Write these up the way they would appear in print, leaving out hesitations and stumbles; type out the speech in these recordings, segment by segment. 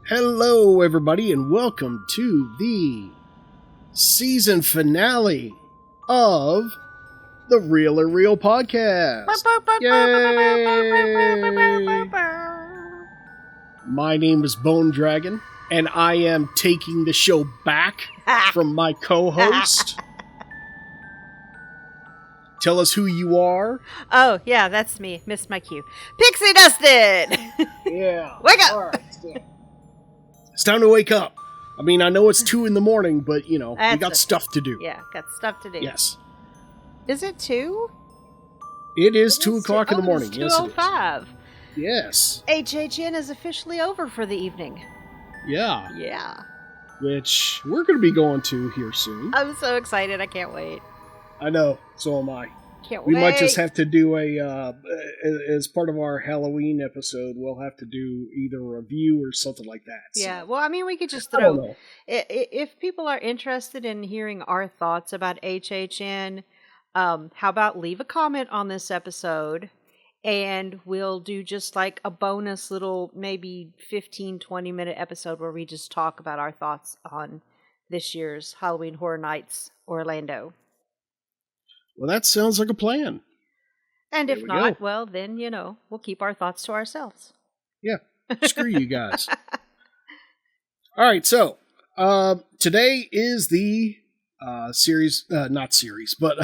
Hello, everybody, and welcome to the season finale of the Real or Real podcast. Yay! My name is Bone Dragon, and I am taking the show back from my co-host. Tell us who you are. Oh, yeah, that's me. Missed my cue. Pixie Dustin! Yeah. Wake up! All right. It's time to wake up. I mean, I know it's 2 a.m, but, we got okay. stuff to do. Yeah, got stuff to do. Yes. Is it 2? It is 2 o'clock in the morning. It's Yes, it is. 2:05. Yes. HHN is officially over for the evening. Yeah. Yeah. Which we're going to be going to here soon. I'm so excited. I can't wait. I know. So am I. Can't We wait. might just have to do as part of our Halloween episode, we'll have to do either a review or something like that. Yeah, well, I mean, we could just I don't throw... know. If people are interested in hearing our thoughts about HHN, how about leave a comment on this episode, and we'll do just like a bonus little, maybe 15-20 minute episode where we just talk about our thoughts on this year's Halloween Horror Nights Orlando. Well, that sounds like a plan. And There if we not, go. well, then, we'll keep our thoughts to ourselves. Yeah. Screw you guys. All right. So today is the series, not series, but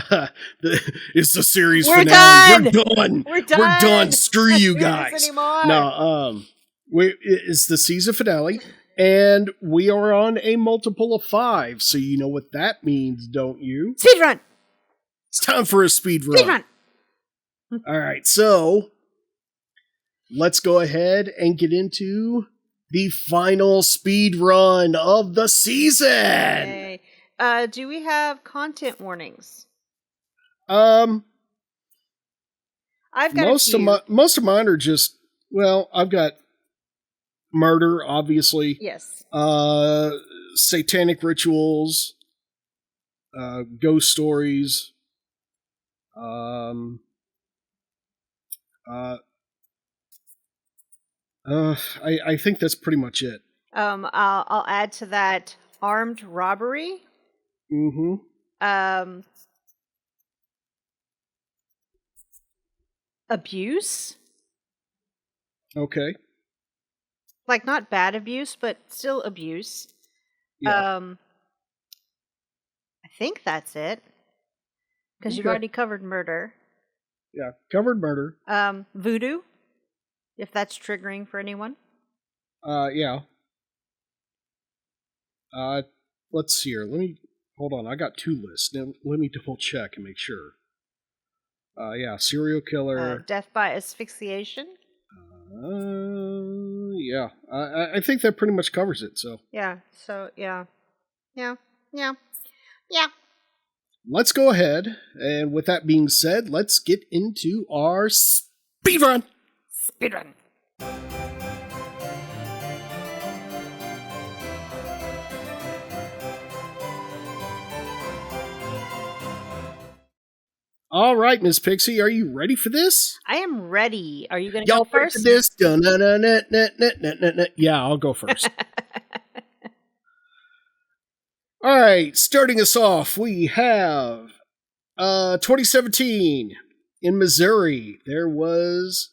it's the series We're finale. done! We're done. Screw you Not guys. anymore. No, it's the season finale, and we are on a multiple of 5. So you know what that means, don't you? Speed run! It's time for a speed run. Speed run! All right, so let's go ahead and get into the final speed run of the season. Okay. Do we have content warnings? I've I've got a few. most of mine are just, well, I've got murder, obviously. Yes. Satanic rituals, ghost stories. I think that's pretty much it. I'll add to that armed robbery. Mm-hmm. Abuse. Okay. Like not bad abuse, but still abuse. Yeah. I think that's it. Because you've Okay. already covered murder. Yeah. Covered murder. Voodoo. If that's triggering for anyone. Yeah. Let's see here. Hold on. I got 2 lists. Now, let me double check and make sure. Yeah. Serial killer. Death by asphyxiation. Yeah. I think that pretty much covers it. So. Yeah. So, yeah. Yeah. Let's go ahead, and with that being said, let's get into our speed run. Speedrun. All right, Miss Pixie, are you ready for this? I am ready. Are you going to Y'all go ready for first? this? Yeah, I'll go first. All right, starting us off, we have 2017 in Missouri. There was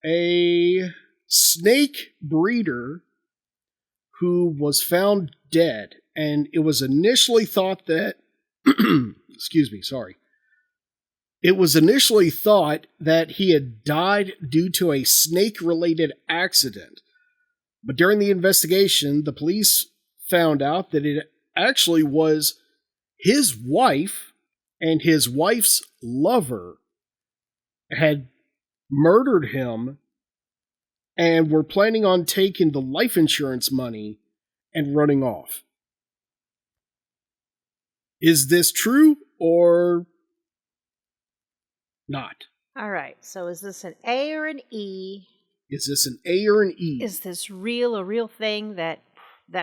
a snake breeder who was found dead, and it was initially thought that excuse me, sorry. It was initially thought that he had died due to a snake-related accident. But during the investigation, the police found out that it actually was his wife and his wife's lover had murdered him and were planning on taking the life insurance money and running off. Is this true or not? All right. So is this an A or an E? Is this an A or an E? Is this a real thing that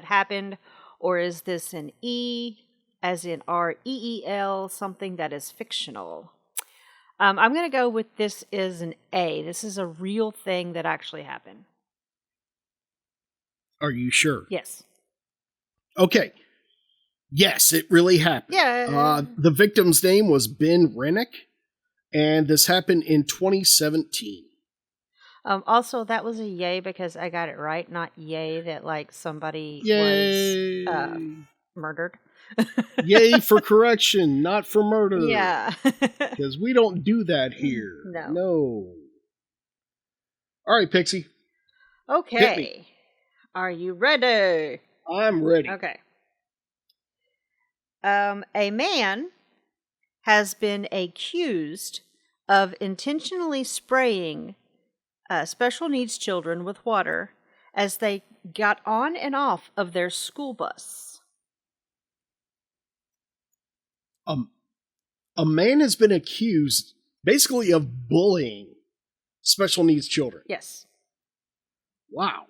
happened? Or is this an E, as in REEL, something that is fictional? I'm going to go with this is an A. This is a real thing that actually happened. Are you sure? Yes. Okay. Yes, it really happened. Yeah. The victim's name was Ben Rennick, and this happened in 2017. Also, that was a yay because I got it right, not yay that like somebody Yay! was murdered. Yay for correction, not for murder. Yeah. Because we don't do that here. No. All right, Pixie. Okay. Hit me. Are you ready? I'm ready. Okay. A man has been accused of intentionally spraying special needs children with water as they got on and off of their school bus. A man has been accused basically of bullying special needs children. Yes. Wow.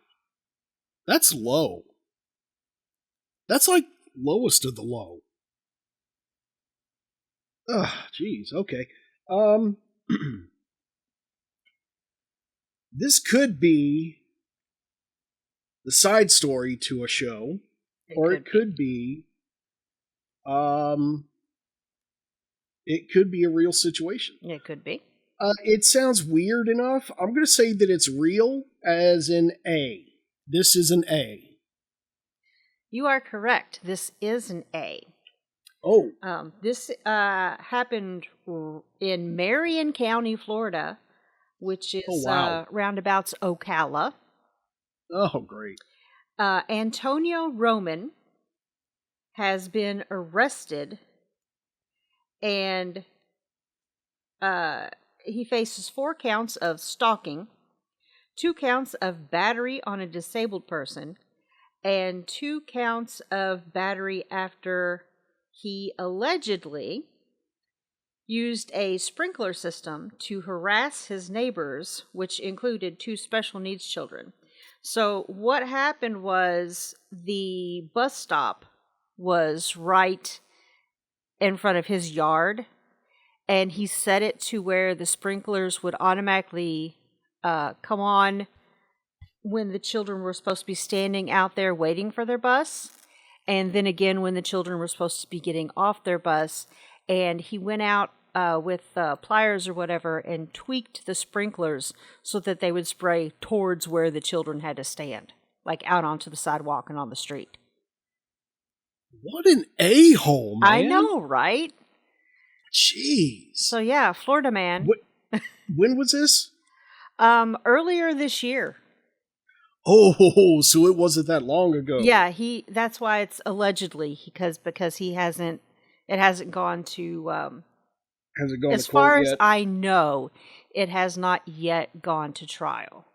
That's low. That's like lowest of the low. Ugh, jeez, okay. This could be the side story to a show, it could be a real situation. It could be. It sounds weird enough. I'm going to say that it's real, as in A. This is an A. You are correct. This is an A. Oh. This happened in Marion County, Florida, which is roundabouts Ocala. Oh, great. Antonio Roman has been arrested, and he faces 4 counts of stalking, 2 counts of battery on a disabled person, and 2 counts of battery after he allegedly used a sprinkler system to harass his neighbors, which included 2 special needs children. So what happened was the bus stop was right in front of his yard, and he set it to where the sprinklers would automatically come on when the children were supposed to be standing out there waiting for their bus, and then again when the children were supposed to be getting off their bus. And he went out with pliers or whatever and tweaked the sprinklers so that they would spray towards where the children had to stand, like out onto the sidewalk and on the street. What an a-hole, man. I know, right? Jeez. So yeah, Florida man. When was this? Earlier this year. Oh, so it wasn't that long ago. Yeah, that's why it's allegedly, because he hasn't, it hasn't gone to has it gone as to court far yet? as I know, it has not yet gone to trial.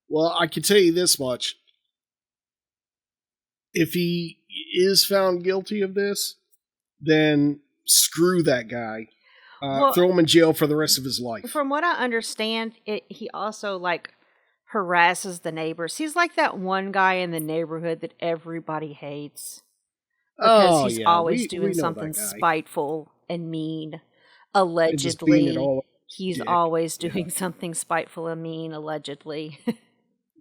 Well, I can tell you this much. If he is found guilty of this, then screw that guy. Throw him in jail for the rest of his life. From what I understand, he also harasses the neighbors. He's like that one guy in the neighborhood that everybody hates because he's always doing something spiteful and mean. Allegedly, he's always doing something spiteful and mean. Allegedly.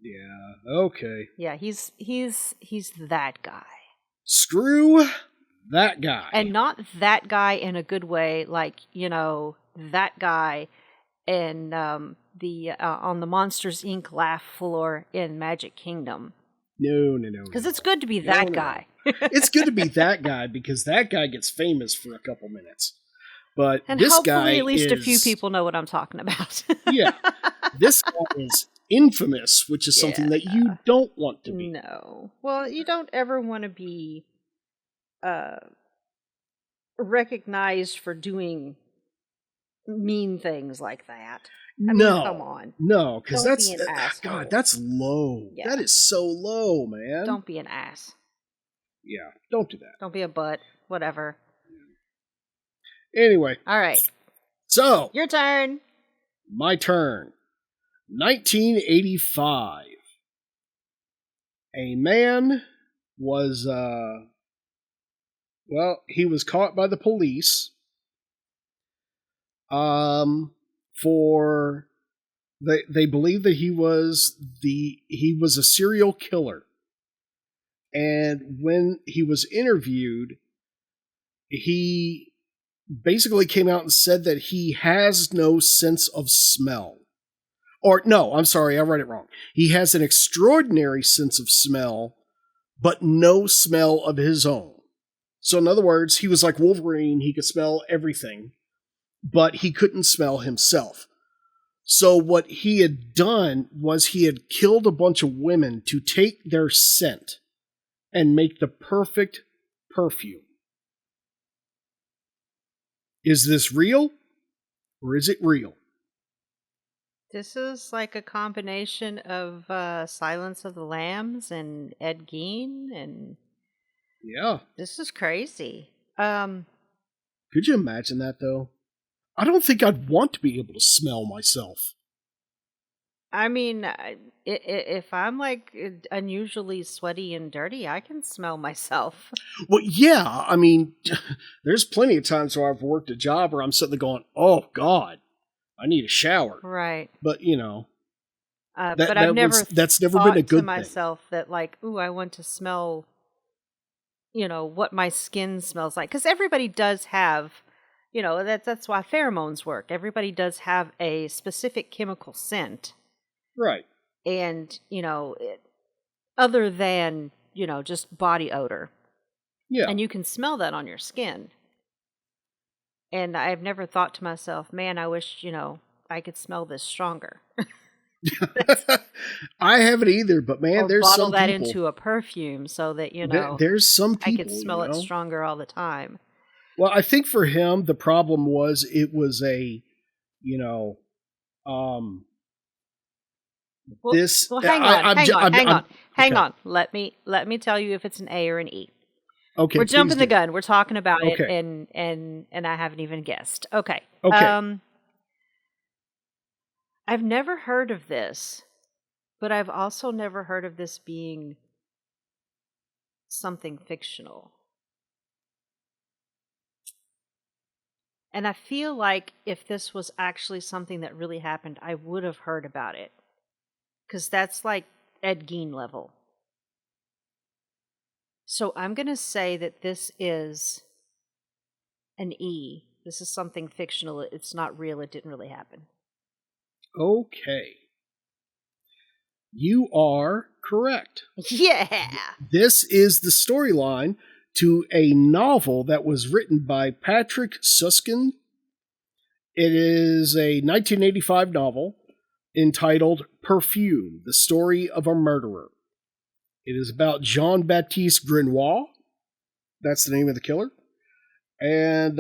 Yeah. Okay. Yeah, he's that guy. Screw that guy. And not that guy in a good way, that guy in the on the Monsters Inc. laugh floor in Magic Kingdom. No. Because it's good to be that guy. It's good to be that guy because that guy gets famous for a couple minutes. But and this hopefully guy at least a few people know what I'm talking about. Yeah. This guy is infamous, which is something that you don't want to be. No. Well, you don't ever want to be recognized for doing mean things like that. I mean, come on. No, because that's God, that's low. Yeah. That is so low, man. Don't be an ass. Yeah, don't do that. Don't be a butt. Whatever. Anyway. All right. So. Your turn. My turn. 1985. A man was, he was caught by the police for they believe that he was a serial killer. And when he was interviewed, he basically came out and said that he has no sense of smell. Or, no, I'm sorry, I read it wrong. He has an extraordinary sense of smell, but no smell of his own. So, in other words, he was like Wolverine. He could smell everything, but he couldn't smell himself. So, what he had done was he had killed a bunch of women to take their scent and make the perfect perfume. Is this real, or is it real? This is like a combination of Silence of the Lambs and Ed Gein, and Yeah. this is crazy. Could you imagine that, though? I don't think I'd want to be able to smell myself. I mean, if I'm like unusually sweaty and dirty, I can smell myself. Well, yeah, I mean, there's plenty of times where I've worked a job where I'm sitting there going, oh, God, I need a shower. Right. But, you know, but I've never that's never thought been a good to myself that like, ooh, I want to smell, what my skin smells like. Because everybody does have, that's why pheromones work. Everybody does have a specific chemical scent. Right. And, other than, just body odor. Yeah. And you can smell that on your skin. And I've never thought to myself, man, I wish, I could smell this stronger. I haven't either, but man, or there's bottle some that people. into a perfume so that, There's some people, I could smell it stronger all the time. Well, I think for him, the problem was it was a, Well, this. Well, hang on. Let me tell you if it's an A or an E. Okay, we're jumping the gun. We're talking about it, Okay. and I haven't even guessed. Okay. Okay. I've never heard of this, but I've also never heard of this being something fictional. And I feel like if this was actually something that really happened, I would have heard about it. Because that's like Ed Gein level. So I'm going to say that this is an E. This is something fictional. It's not real. It didn't really happen. Okay. You are correct. Yeah! This is the storyline to a novel that was written by Patrick Susskind. It is a 1985 novel entitled Perfume, The Story of a Murderer. It is about Jean-Baptiste Grenoir. That's the name of the killer. And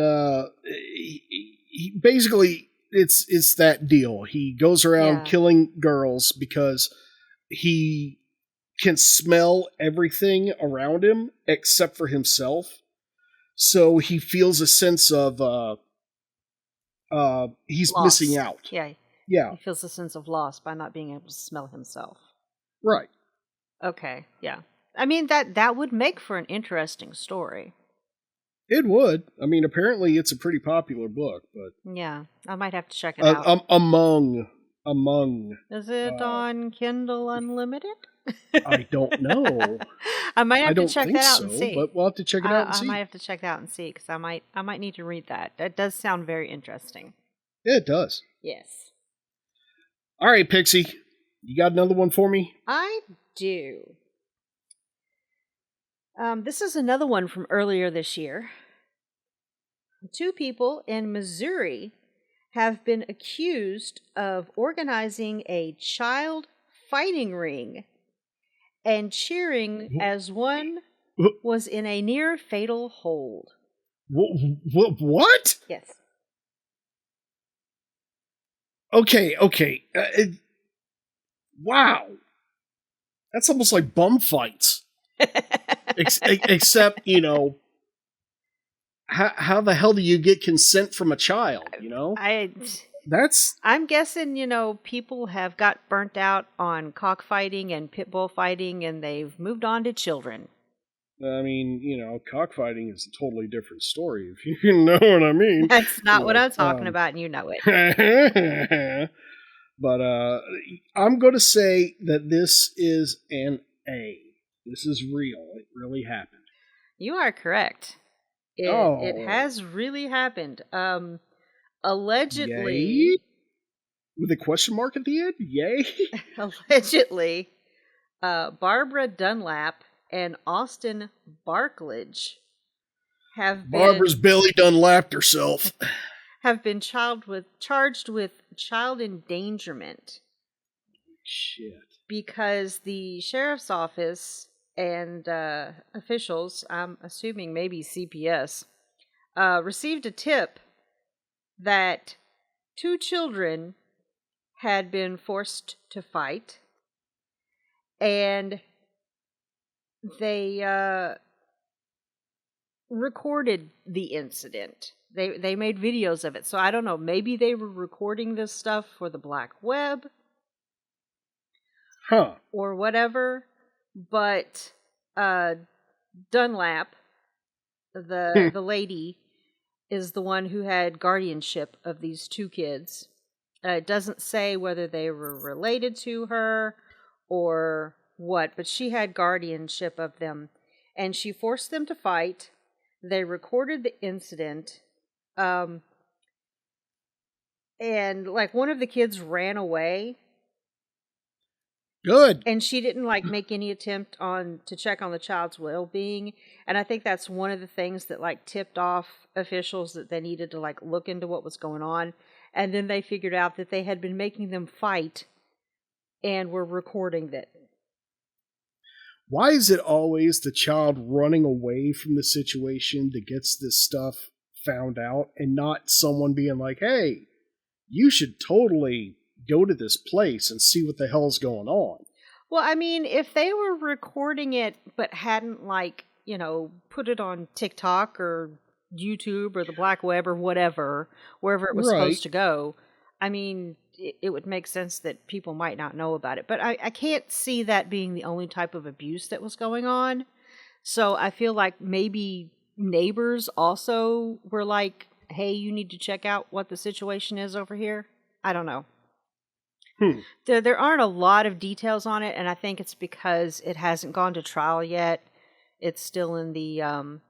he basically, it's that deal. He goes around killing girls because he can smell everything around him except for himself. So he feels a sense of he's Loss. missing out. Yeah. Yeah. He feels a sense of loss by not being able to smell himself. Right. Okay, yeah. I mean, that would make for an interesting story. It would. I mean, apparently it's a pretty popular book, but yeah, I might have to check it out. Among. Is it on Kindle Unlimited? I don't know. I might have to check that out and see. But we'll have to check it out and see. I might have to check that out and see because I might need to read that. That does sound very interesting. Yeah, it does. Yes. All right, Pixie, you got another one for me? I do. This is another one from earlier this year. 2 people in Missouri have been accused of organizing a child fighting ring and cheering as one was in a near fatal hold. What? Yes. Okay. Wow. That's almost like bum fights. Except, how the hell do you get consent from a child, I'm guessing, people have got burnt out on cockfighting and pit bull fighting and they've moved on to children. I mean, cockfighting is a totally different story, if you know what I mean. That's not what I'm talking about, and you know it. But I'm going to say that this is an A. This is real. It really happened. You are correct. It Oh, has really happened. Allegedly, yay? With a question mark at the end? Yay? allegedly, Barbara Dunlap and Austin Barkledge have Barbara's been belly done lapped herself. charged with child endangerment Shit. because the sheriff's office and officials, I'm assuming maybe CPS, received a tip that 2 children had been forced to fight, and they recorded the incident. They made videos of it. So I don't know, maybe they were recording this stuff for the black web Huh. or whatever, but Dunlap, the lady, is the one who had guardianship of these 2 kids. It doesn't say whether they were related to her or what, but she had guardianship of them. And she forced them to fight. They recorded the incident. And like one of the kids ran away. Good. And she didn't like make any attempt to check on the child's well-being. And I think that's one of the things that like tipped off officials that they needed to like look into what was going on. And then they figured out that they had been making them fight and were recording it. Why is it always the child running away from the situation that gets this stuff found out and not someone being like, hey, you should totally go to this place and see what the hell's going on? Well, I mean, if they were recording it but hadn't like, put it on TikTok or YouTube or the black web or whatever, wherever it was supposed to go, I mean, it would make sense that people might not know about it. But I can't see that being the only type of abuse that was going on. So I feel like maybe neighbors also were like, hey, you need to check out what the situation is over here. I don't know. There aren't a lot of details on it, and I think it's because it hasn't gone to trial yet. It's still in the oh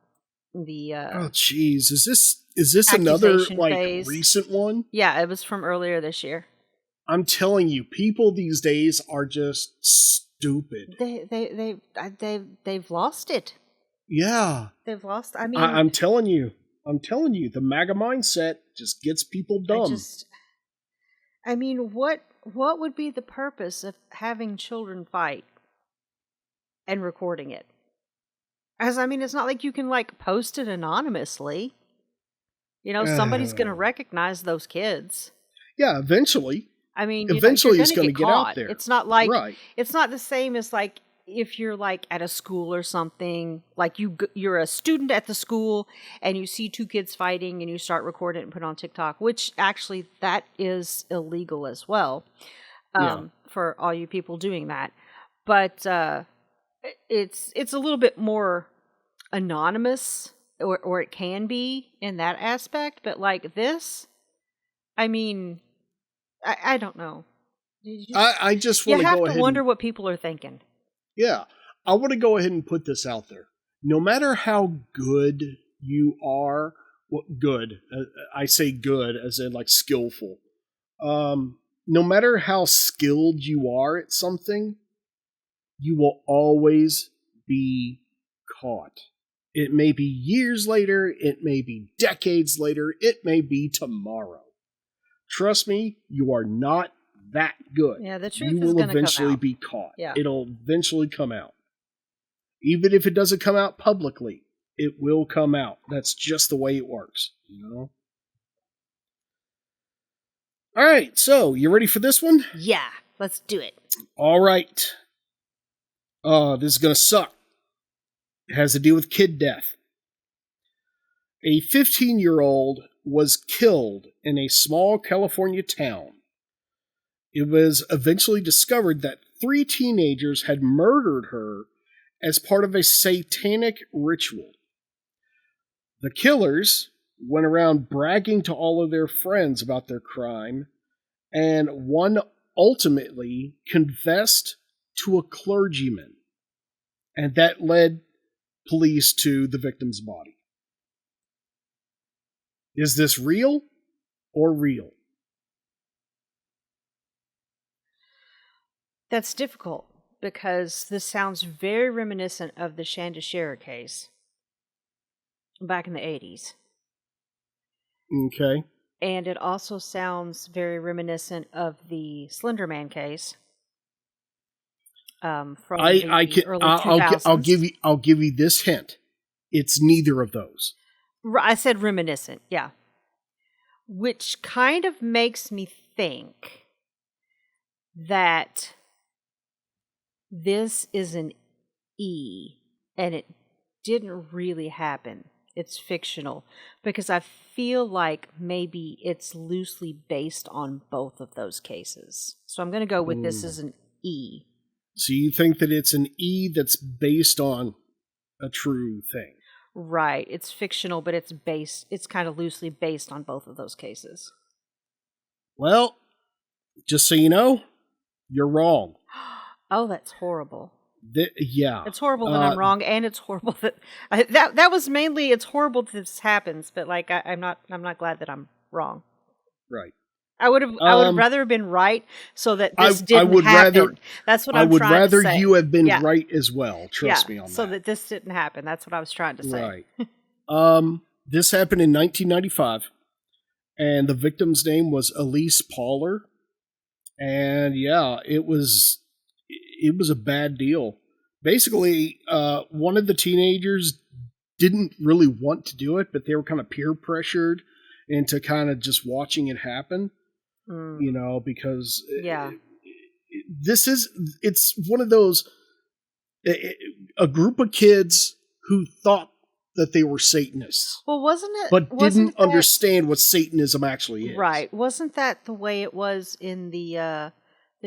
jeez, is this another like phase. Recent one? Yeah, it was from earlier this year. I'm telling you, people these days are just stupid. They've lost it. Yeah, they've lost. I mean, I'm telling you, the MAGA mindset just gets people dumb. I mean, what would be the purpose of having children fight and recording it? As I mean, it's not like you can like post it anonymously. Somebody's going to recognize those kids. Yeah, eventually. I mean, eventually it's going to get out there. It's not like it's not the same as like if you're like at a school or something, like you're a student at the school and you see 2 kids fighting and you start recording it and put it on TikTok, which actually that is illegal as well. For all you people doing that. But it's a little bit more anonymous, or it can be in that aspect. But like this, I mean, I don't know. I just want to go ahead. You have to wonder what people are thinking. Yeah, I want to go ahead and put this out there. No matter how good you are, good, I say good as in like skillful. No matter how skilled you are at something, you will always be caught. It may be years later, it may be decades later, it may be tomorrow. Trust me, you are not that good. Yeah, the truth you is will eventually be caught. Yeah. It'll eventually come out. Even if it doesn't come out publicly, it will come out. That's just the way it works, All right, so you ready for this one? Yeah, let's do it. All right. This is going to suck. It has to do with kid death. A 15-year-old was killed in a small California town. It was eventually discovered that 3 teenagers had murdered her as part of a satanic ritual. The killers went around bragging to all of their friends about their crime, and one ultimately confessed to a clergyman. and that led police to the victim's body. Is this real or real? That's difficult because this sounds very reminiscent of the Shanda Sharer case back in the 80s. Okay. And it also sounds very reminiscent of the Slender Man case from the early 2000s. I'll give you this hint. It's neither of those. I said reminiscent, yeah. Which kind of makes me think that this is an E, and it didn't really happen. It's fictional, because I feel like maybe it's loosely based on both of those cases. So I'm going to go with this as an E. So you think that it's an E that's based on a true thing? Right. It's fictional, but it's kind of loosely based on both of those cases. Well, just so you know, you're wrong. Oh, that's horrible. Yeah. It's horrible that I'm wrong, and it's horrible that that was mainly, it's horrible that this happens, but like I'm not glad that I'm wrong. Right. I would have rather been right so that this didn't happen. That's what I'm trying to say. I would rather you have been right as well. Trust me on that. So that this didn't happen. That's what I was trying to say. Right. This happened in 1995, and the victim's name was Elise Pauler. And yeah, it was a bad deal. Basically, one of the teenagers didn't really want to do it, but they were kind of peer pressured into kind of just watching it happen. You know, because it's one of those, a group of kids who thought that they were Satanists. Well, wasn't it? But didn't understand what Satanism actually is. Right. Wasn't that the way it was in the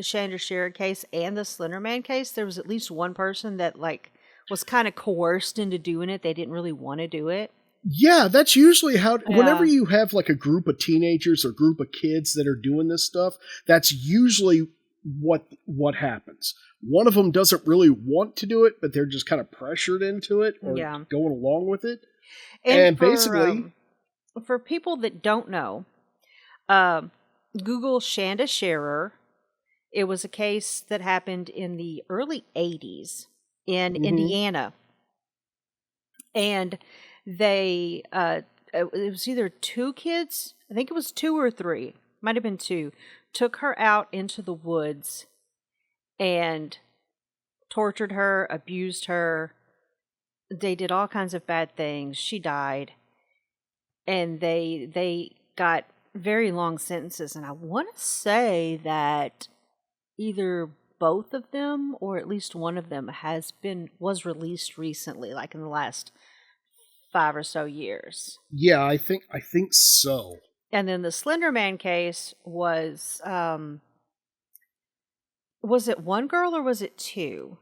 Shanda Sharer case and the Slender Man case? There was at least one person that like was kind of coerced into doing it. They didn't really want to do it. Yeah, that's usually how, whenever you have like a group of teenagers or group of kids that are doing this stuff, that's usually what happens. One of them doesn't really want to do it, but they're just kind of pressured into it or going along with it. And basically, for people that don't know, Google Shanda Sharer. It was a case that happened in the early 80s in Indiana. And they, it was either two kids, I think it was 2 or 3, might have been 2, took her out into the woods and tortured her, abused her. They did all kinds of bad things. She died. And they got very long sentences. And I want to say that either both of them or at least one of them was released recently, like in the last 5 or so years. Yeah, I think so. And then the Slender Man case was it one girl or was it 2?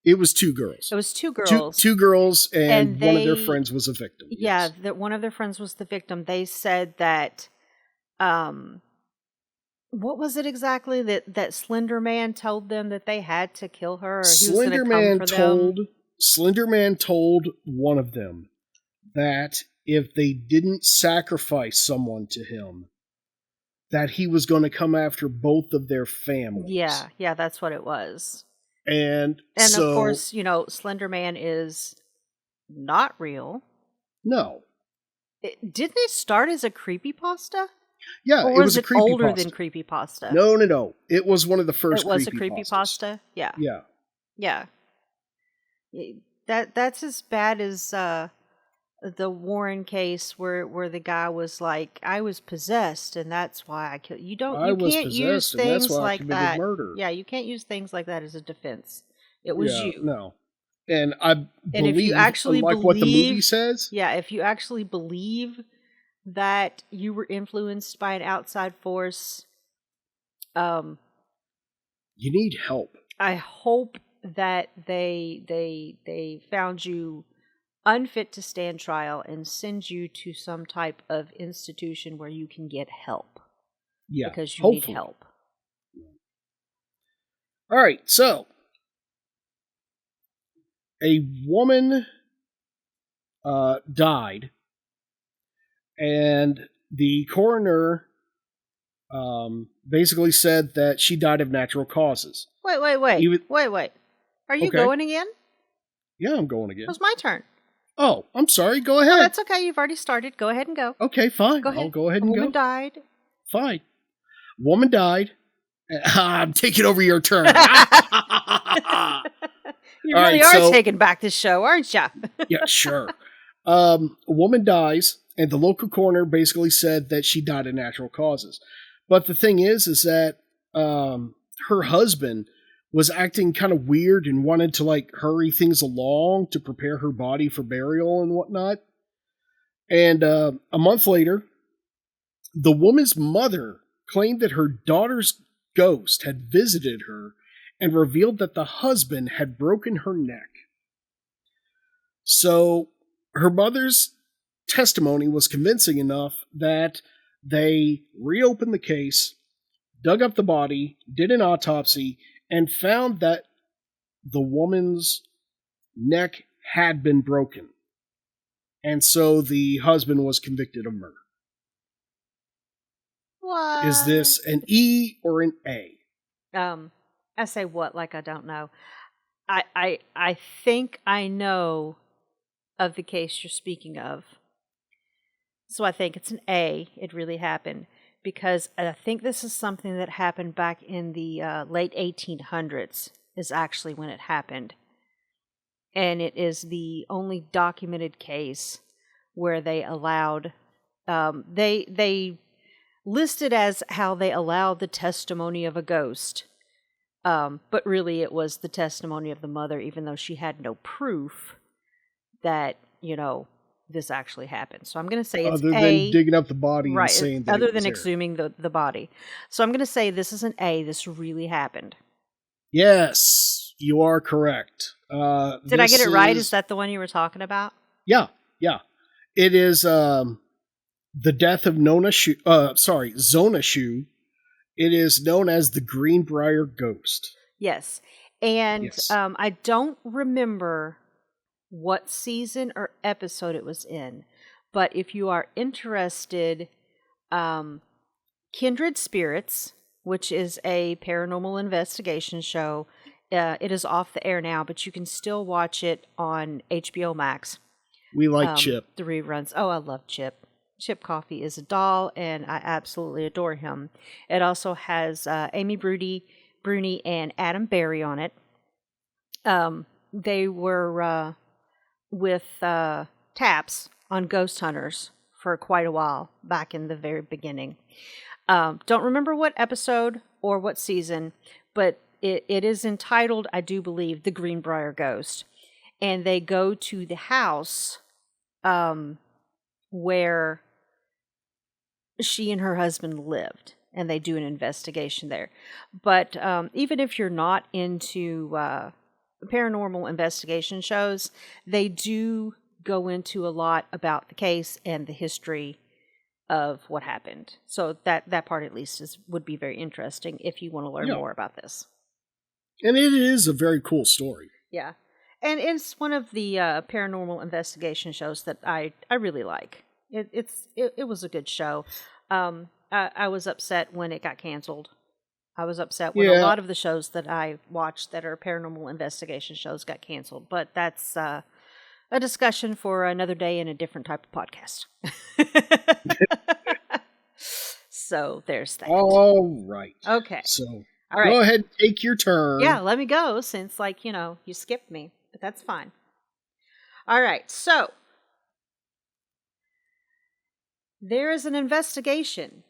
It was 2 girls. It was 2 girls. Two girls, and one of their friends was a victim. Yeah, yes. that one of their friends was the victim. They said that what was it exactly that Slender Man told them that they had to kill her, or he was going to come for them? Slender Man told one of them that if they didn't sacrifice someone to him, that he was going to come after both of their families. Yeah, that's what it was. And of course, you know, Slender Man is not real. No. Didn't it start as a creepypasta? Yeah, or was it older than creepypasta? No. It was one of the first. It was a creepypasta. Yeah. That's as bad as the Warren case where the guy was like, I was possessed and that's why I killed you. You can't use things like that. Murder. Yeah, you can't use things like that as a defense. It was you. No. And I believe, if you actually unlike what the movie says. Yeah, if you actually believe that you were influenced by an outside force, you need help. I hope that they found you unfit to stand trial and send you to some type of institution where you can get help. Yeah, because you need help. All right, so a woman died, and the coroner basically said that she died of natural causes. Wait. Are you Okay. going again? Yeah, I'm going again. It was my turn. Oh, I'm sorry. Go ahead. No, that's okay. You've already started. Go ahead and go. Okay, fine. Go ahead. I'll go ahead and A woman go. died. Fine. Woman died. I'm taking over your turn. You really are taking back this show, aren't you? Yeah, sure. A woman dies, and the local coroner basically said that she died of natural causes. But the thing is that her husband was acting kind of weird and wanted to like hurry things along to prepare her body for burial and whatnot. And a month later, the woman's mother claimed that her daughter's ghost had visited her and revealed that the husband had broken her neck. So her mother's testimony was convincing enough that they reopened the case, dug up the body, did an autopsy, and found that the woman's neck had been broken. And so the husband was convicted of murder. What? Is this an E or an A? I say what like I don't know. I think I know of the case you're speaking of. So I think it's an A. It really happened. Because I think this is something that happened back in the late 1800s is actually when it happened. And it is the only documented case where they allowed, they listed as how they allowed the testimony of a ghost. But really it was the testimony of the mother, even though she had no proof that, this actually happened. So I'm going to say it's other than digging up the body right, and saying that other than exhuming the body. So I'm going to say this is an A. This really happened. Yes, you are correct. Did I get it right? Is that the one you were talking about? Yeah. It is the death of Zona Shu. It is known as the Greenbrier Ghost. Yes. And I don't remember what season or episode it was in, but if you are interested, Kindred Spirits, which is a paranormal investigation show, it is off the air now, but you can still watch it on HBO Max. We like Chip. The reruns. Oh, I love Chip. Chip Coffey is a doll, and I absolutely adore him. It also has Amy Bruni and Adam Berry on it. They were with Taps on Ghost Hunters for quite a while back in the very beginning. Don't remember what episode or what season, but it is entitled, I do believe, The Greenbrier Ghost. And they go to the house where she and her husband lived, and they do an investigation there. But even if you're not into paranormal investigation shows, they do go into a lot about the case and the history of what happened. So that part at least would be very interesting if you want to learn more about this. And it is a very cool story. Yeah. And it's one of the paranormal investigation shows that I really like. It was a good show. I was upset when it got canceled. I was upset when a lot of the shows that I watched that are paranormal investigation shows got canceled. But that's a discussion for another day in a different type of podcast. So there's that. All right. Okay. So all right. Go ahead and take your turn. Yeah, let me go since, you skipped me. But that's fine. All right. So there is an investigation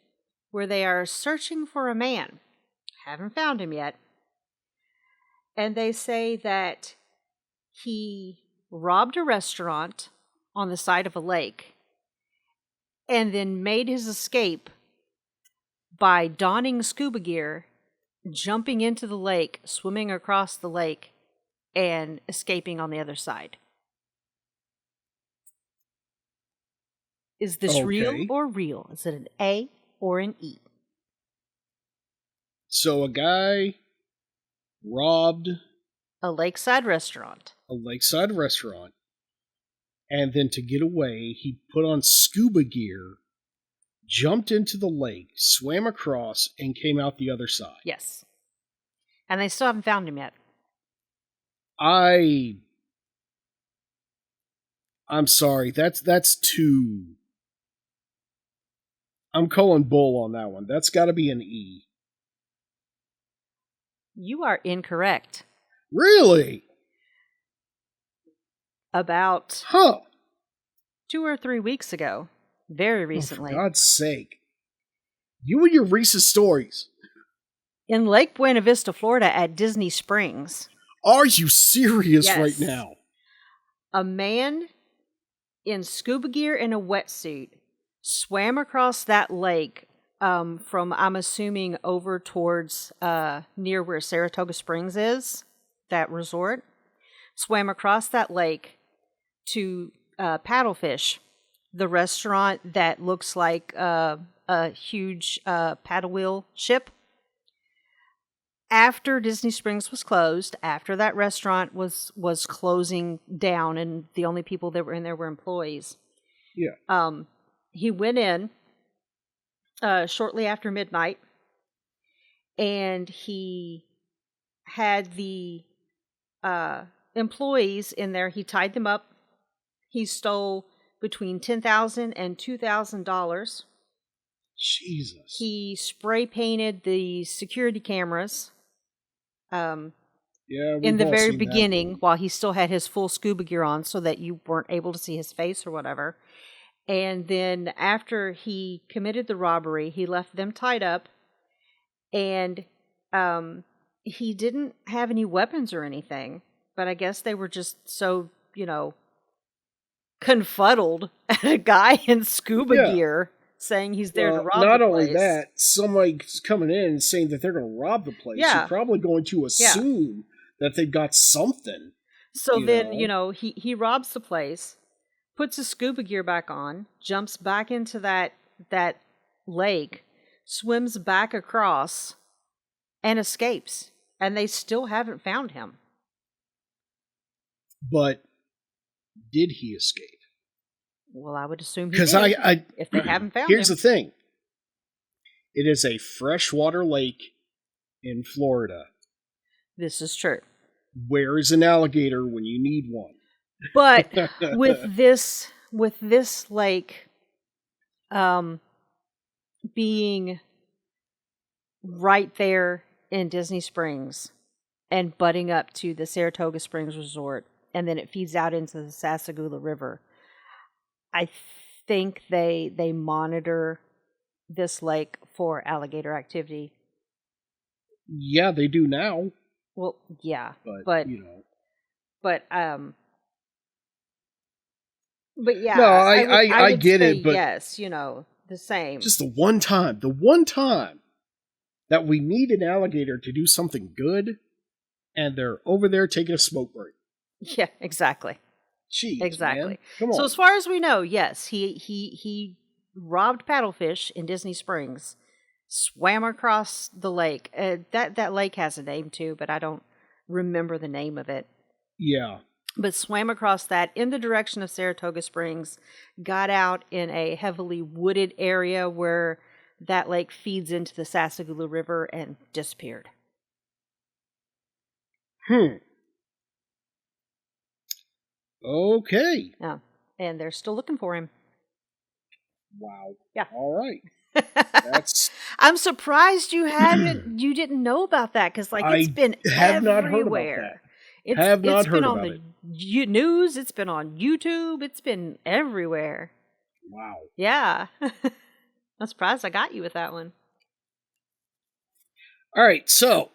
where they are searching for a man. Haven't found him yet. And they say that he robbed a restaurant on the side of a lake and then made his escape by donning scuba gear, jumping into the lake, swimming across the lake, and escaping on the other side. Is this real or real? Is it an A or an E? So a guy robbed A lakeside restaurant. a lakeside restaurant, and then to get away, he put on scuba gear, jumped into the lake, swam across, and came out the other side. Yes. And they still haven't found him yet. I'm sorry. That's too. I'm calling bull on that one. That's got to be an E. You are incorrect. Really? About Huh. 2 or 3 weeks ago. Very recently. Oh, for God's sake. You and your recent stories. In Lake Buena Vista, Florida at Disney Springs. Are you serious Yes. right now? A man in scuba gear and a wetsuit swam across that lake from, I'm assuming, over towards near where Saratoga Springs is, that resort. Swam across that lake to Paddlefish, the restaurant that looks like a huge paddle wheel ship. After Disney Springs was closed, after that restaurant was closing down and the only people that were in there were employees. Yeah. He went in shortly after midnight, and he had the employees in there. He tied them up. He stole between $10,000 and $2,000. Jesus. He spray painted the security cameras. In the very beginning, while he still had his full scuba gear on, so that you weren't able to see his face or whatever. And then after he committed the robbery, he left them tied up, and he didn't have any weapons or anything. But I guess they were just so, confuddled at a guy in scuba gear saying he's there to rob the place. Not only that, somebody's coming in and saying that they're going to rob the place. Yeah. You're probably going to assume that they've got something. So then, he robs the place, puts his scuba gear back on, jumps back into that lake, swims back across, and escapes. And they still haven't found him. But did he escape? Well, I would assume he did. Because if they haven't found here's him. the thing. It is a freshwater lake in Florida. This is true. Where is an alligator when you need one? But with this lake being right there in Disney Springs and butting up to the Saratoga Springs Resort, and then it feeds out into the Sassagoula River, I think they monitor this lake for alligator activity. Yeah, they do now. Well, yeah, but but yeah, no, I get say it, but yes, the same. Just the one time that we need an alligator to do something good, and they're over there taking a smoke break. Yeah, exactly. Jeez, exactly. Man. Come on. So as far as we know, yes, he robbed paddlefish in Disney Springs, swam across the lake. That lake has a name too, but I don't remember the name of it. Yeah. But swam across that in the direction of Saratoga Springs, got out in a heavily wooded area where that lake feeds into the Sassagoula River, and disappeared. Okay. Yeah. And they're still looking for him. Wow. Yeah. All right. That's. I'm surprised you didn't know about that, because it's been have everywhere. not heard about that. It's been on the news. It's been on YouTube. It's been everywhere. Wow. Yeah. I'm surprised I got you with that one. All right. So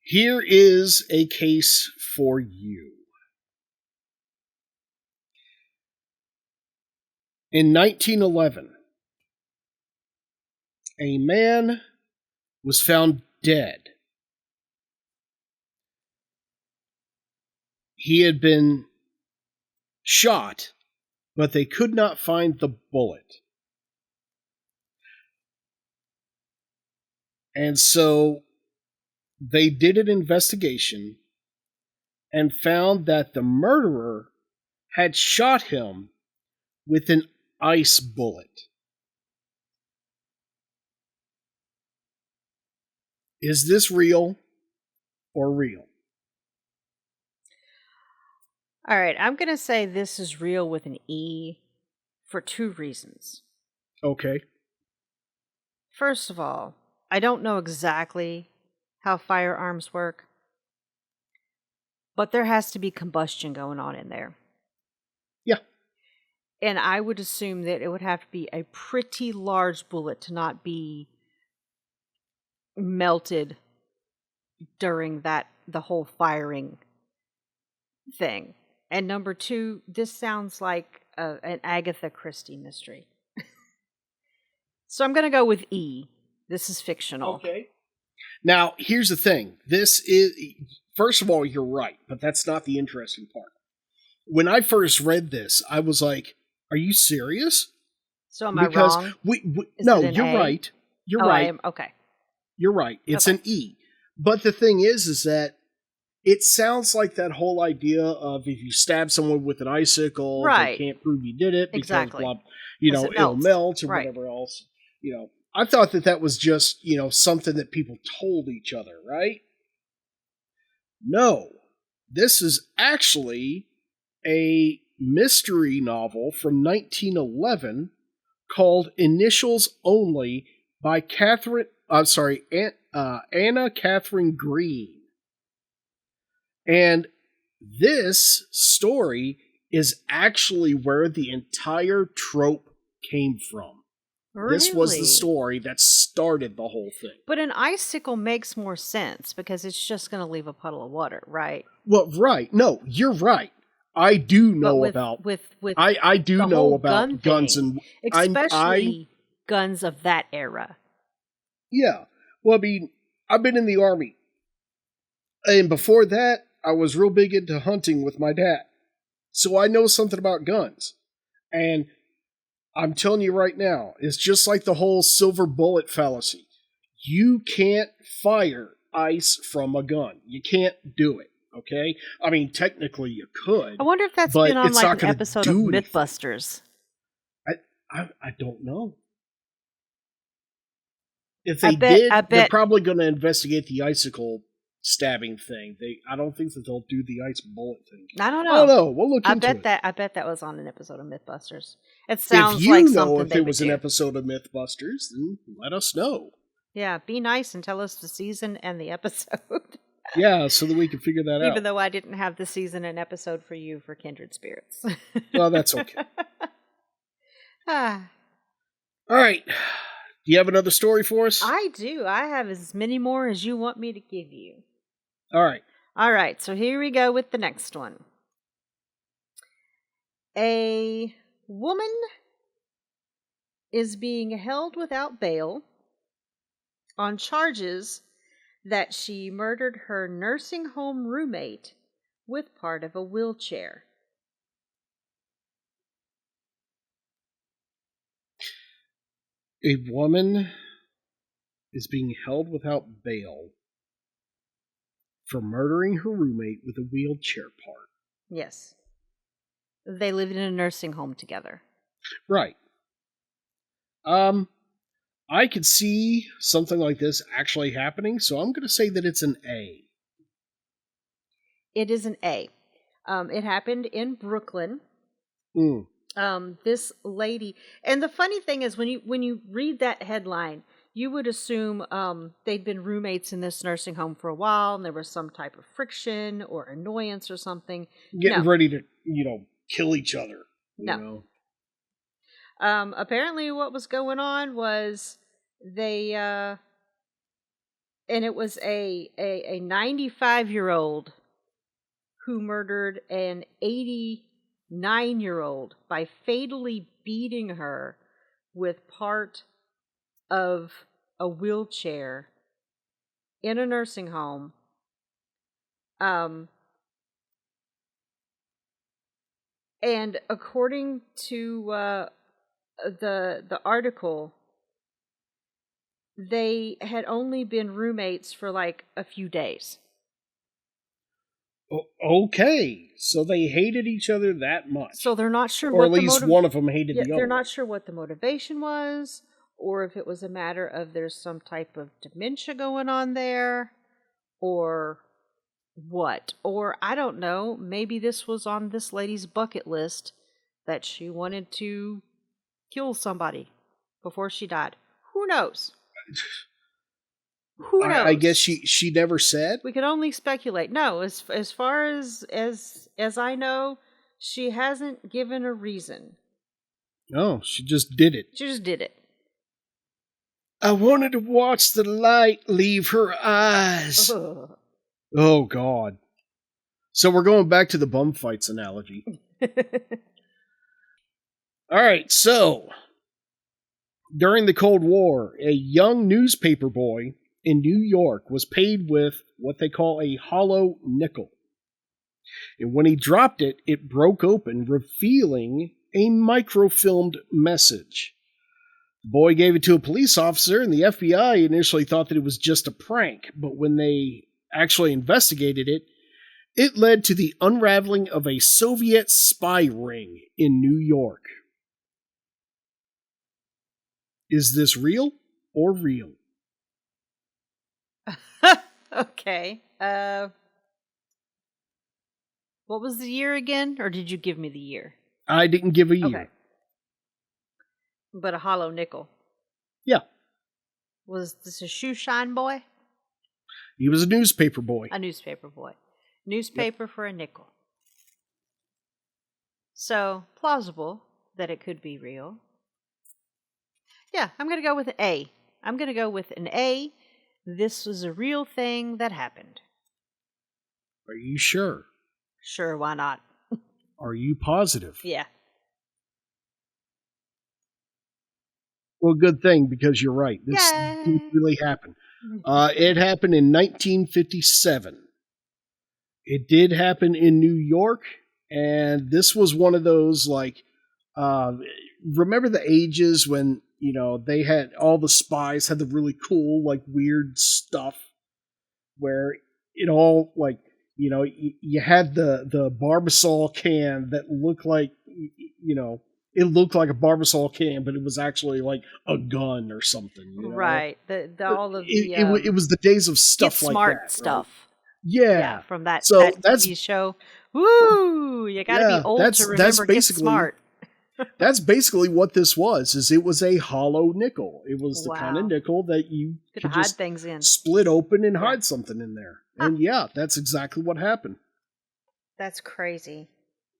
here is a case for you. In 1911, a man was found dead. He had been shot, but they could not find the bullet. And so they did an investigation and found that the murderer had shot him with an ice bullet. Is this real or real? All right, I'm going to say this is real with an E for two reasons. Okay. First of all, I don't know exactly how firearms work, but there has to be combustion going on in there. Yeah. And I would assume that it would have to be a pretty large bullet to not be melted during the whole firing thing. And number two, this sounds like an Agatha Christie mystery. So I'm going to go with E. This is fictional. Okay. Now, here's the thing. This is, first of all, you're right, but that's not the interesting part. When I first read this, I was like, are you serious? So am I wrong? No, you're right. You're right. Okay. You're right. It's an E. But the thing is that it sounds like that whole idea of if you stab someone with an icicle, they can't prove you did it because blah, it'll melt or whatever else. I thought that was just, something that people told each other, right? No. This is actually a mystery novel from 1911 called Initials Only by Anna Catherine Green. And this story is actually where the entire trope came from. Really? This was the story that started the whole thing. But an icicle makes more sense because it's just going to leave a puddle of water, right? Well, right. No, you're right. I do know about I do know about guns and especially guns of that era. Yeah. Well, I mean, I've been in the Army. And before that, I was real big into hunting with my dad. So I know something about guns. And I'm telling you right now, it's just like the whole silver bullet fallacy. You can't fire ice from a gun. You can't do it. Okay? I mean, technically you could. I wonder if that's been on like an episode of Mythbusters. I don't know. If they did, they're probably going to investigate the icicle stabbing thing. I don't think that they'll do the ice bullet thing. I don't know. I don't know. We'll look into it. I bet that was on an episode of Mythbusters. It sounds like something they would do. If you know if it was an episode of Mythbusters, then let us know. Yeah, be nice and tell us the season and the episode. Yeah, so that we can figure that out. Even though I didn't have the season and episode for you for Kindred Spirits. Well, that's okay. All right. Do you have another story for us? I do. I have as many more as you want me to give you. All right. All right, so here we go with the next one. A woman is being held without bail on charges that she murdered her nursing home roommate with part of a wheelchair. A woman is being held without bail for murdering her roommate with a wheelchair part. Yes. They lived in a nursing home together. Right. I could see something like this actually happening, so I'm going to say that it's an A. It is an A. It happened in Brooklyn. This lady, and the funny thing is, when you read that headline, you would assume they'd been roommates in this nursing home for a while, and there was some type of friction or annoyance or something. Getting ready to, kill each other. Apparently what was going on was they, and it was a 95-year-old who murdered an 89-year-old by fatally beating her with part of a wheelchair in a nursing home. And according to the article, they had only been roommates for like a few days. Okay, so they hated each other that much. So they're not sure Or what at least one of them hated the they're other. not sure what the motivation was, or if it was a matter of there's some type of dementia going on there, or what. Or I don't know, maybe this was on this lady's bucket list that she wanted to kill somebody before she died. Who knows? Who knows? I guess she never said. We can only speculate. No, as far as I know, she hasn't given a reason. No, she just did it. She just did it. I wanted to watch the light leave her eyes. Oh, God. So we're going back to the bum fights analogy. All right, so during the Cold War, a young newspaper boy in New York was paid with what they call a hollow nickel. And when he dropped it, it broke open, revealing a microfilmed message. The boy gave it to a police officer, and the FBI initially thought that it was just a prank, but when they actually investigated it, it led to the unraveling of a Soviet spy ring in New York. Is this real or real? Okay. What was the year again? Or did you give me the year? I didn't give a year. Okay. But a hollow nickel. Yeah. Was this a shoe shine boy? He was a newspaper boy. A newspaper boy. Newspaper for a nickel. So, plausible that it could be real. Yeah, I'm going to go with an A. I'm going to go with an A. This was a real thing that happened. Are you sure? Sure, why not? Are you positive? Yeah. Well, good thing, because you're right. This did really happen. It happened in 1957. It did happen in New York, and this was one of those, like, remember the ages when, they had, all the spies had the really cool, like, weird stuff, where it all, like, you had the Barbasol can that looked like, it looked like a Barbasol can, but it was actually like a gun or something. Right. The all of the it was the days of stuff Get like Smart that. stuff. Right? Yeah. From that that's TV show. Woo! You got to be old to remember Get Smart. That's basically what this was. Is it was a hollow nickel. It was the kind of nickel that you could hide just things in, split open and hide something in there. And yeah, that's exactly what happened. That's crazy.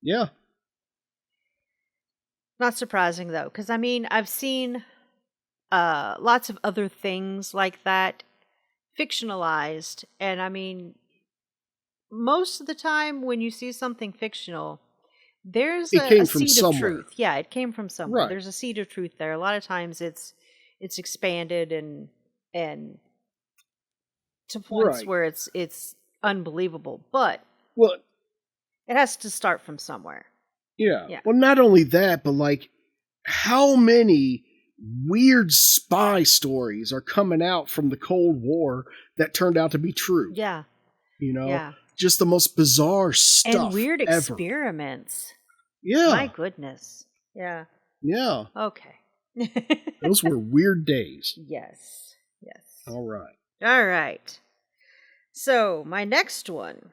Yeah. Not surprising though, because I mean, I've seen lots of other things like that fictionalized, and I mean, most of the time when you see something fictional, there's a seed of truth. Yeah, it came from somewhere. Right. There's a seed of truth there. A lot of times it's expanded and to points where it's unbelievable, but it has to start from somewhere. Yeah. Well, not only that, but like, how many weird spy stories are coming out from the Cold War that turned out to be true? Yeah. Just the most bizarre stuff and weird ever. Experiments. Yeah. My goodness. Yeah. Yeah. Okay. Those were weird days. Yes. All right. So, my next one.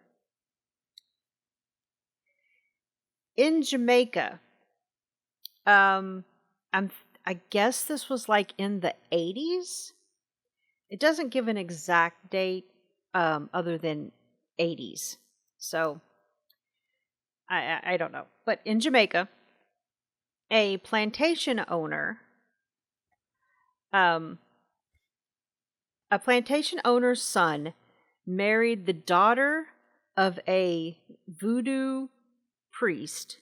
In Jamaica, I guess this was like in the 80s. It doesn't give an exact date, other than 80s. So I don't know. But in Jamaica, a plantation owner's son married the daughter of a voodoo priest,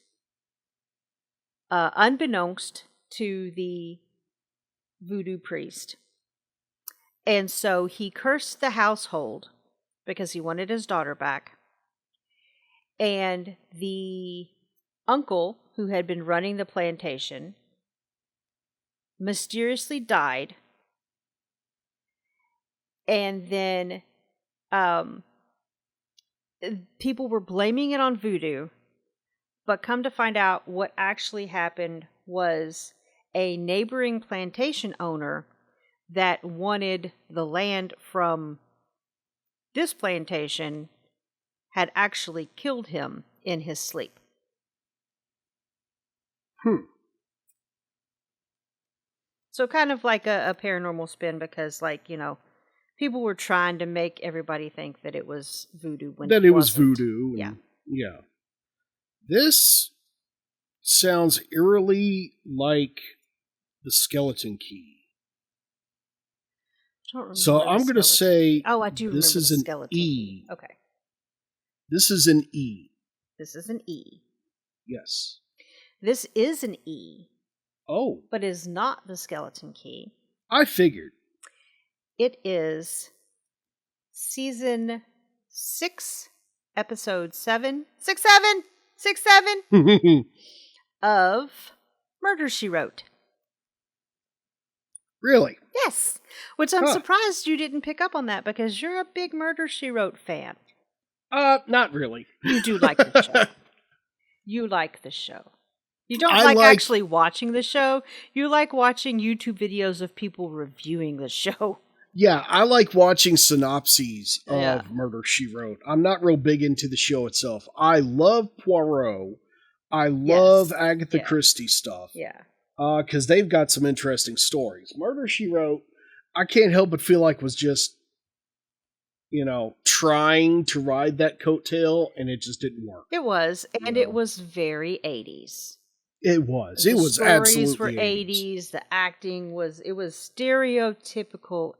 unbeknownst to the voodoo priest. And so he cursed the household because he wanted his daughter back. And the uncle who had been running the plantation mysteriously died. And then people were blaming it on voodoo, but come to find out what actually happened was a neighboring plantation owner that wanted the land from this plantation had actually killed him in his sleep. So kind of like a paranormal spin because, like, people were trying to make everybody think that it was voodoo when that it was wasn't. voodoo. Yeah. Yeah. This sounds eerily like the Skeleton Key. I don't remember So I'm going to say I do remember this is the an skeleton E. key. Okay. This is an E. This is an E. Yes. This is an E. Oh. But is not the skeleton key. I figured. It is season 6, episode 7, 6, 7, 6, 7 of Murder, She Wrote. Really? Yes. Which I'm surprised you didn't pick up on that because you're a big Murder, She Wrote fan. Not really. You do like the show. You like the show. You don't like actually watching the show. You like watching YouTube videos of people reviewing the show. Yeah, I like watching synopses of Murder, She Wrote. I'm not real big into the show itself. I love Poirot. I love Agatha Christie stuff. Yeah. Because they've got some interesting stories. Murder, She Wrote, I can't help but feel like was just, trying to ride that coattail, and it just didn't work. It was, and it was very 80s. It was. The it was absolutely stories were 80s. The acting was stereotypical